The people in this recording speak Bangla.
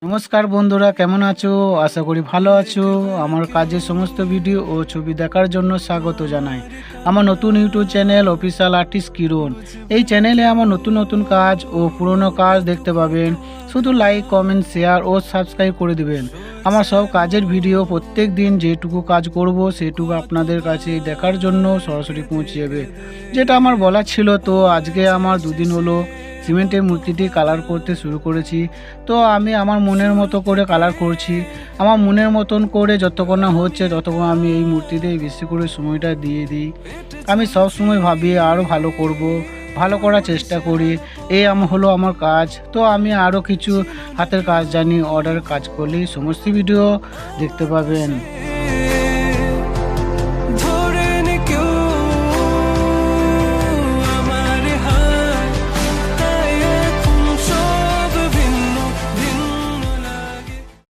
নমস্কার বন্ধুরা, কেমন আছো? আশা করি ভালো আছো। আমার কাজের সমস্ত ভিডিও ও ছবি দেখার জন্য স্বাগত জানাই আমার নতুন ইউটিউব চ্যানেল অফিশিয়াল আর্টিস্ট কিরণ। এই চ্যানেলে আমার নতুন নতুন কাজ ও পুরনো কাজ দেখতে পাবেন। শুধু লাইক, কমেন্ট, শেয়ার ও সাবস্ক্রাইব করে দিবেন। আমার সব কাজের ভিডিও প্রত্যেক দিন যেটুকু কাজ করব সেটুকু আপনাদের কাছে দেখার জন্য সরাসরি পৌঁছে যাবে। যেটা আমার বলা ছিল, তো আজকে আমার দুদিন হলো সিমেন্টের মূর্তিটি কালার করতে শুরু করেছি। তো আমি আমার মনের মতো করে কালার করছি। আমার মনের মতন করে যতক্ষণ না হচ্ছে ততক্ষণ আমি এই মূর্তিতেই বেশি করে সময়টা দিয়ে দিই। আমি সব সময় ভাবি আরও ভালো করব, ভালো করার চেষ্টা করি। এই হলো আমার কাজ। তো আমি আরও কিছু হাতের কাজ জানি, অর্ডার কাজ করলেই সমস্ত ভিডিও দেখতে পাবেন।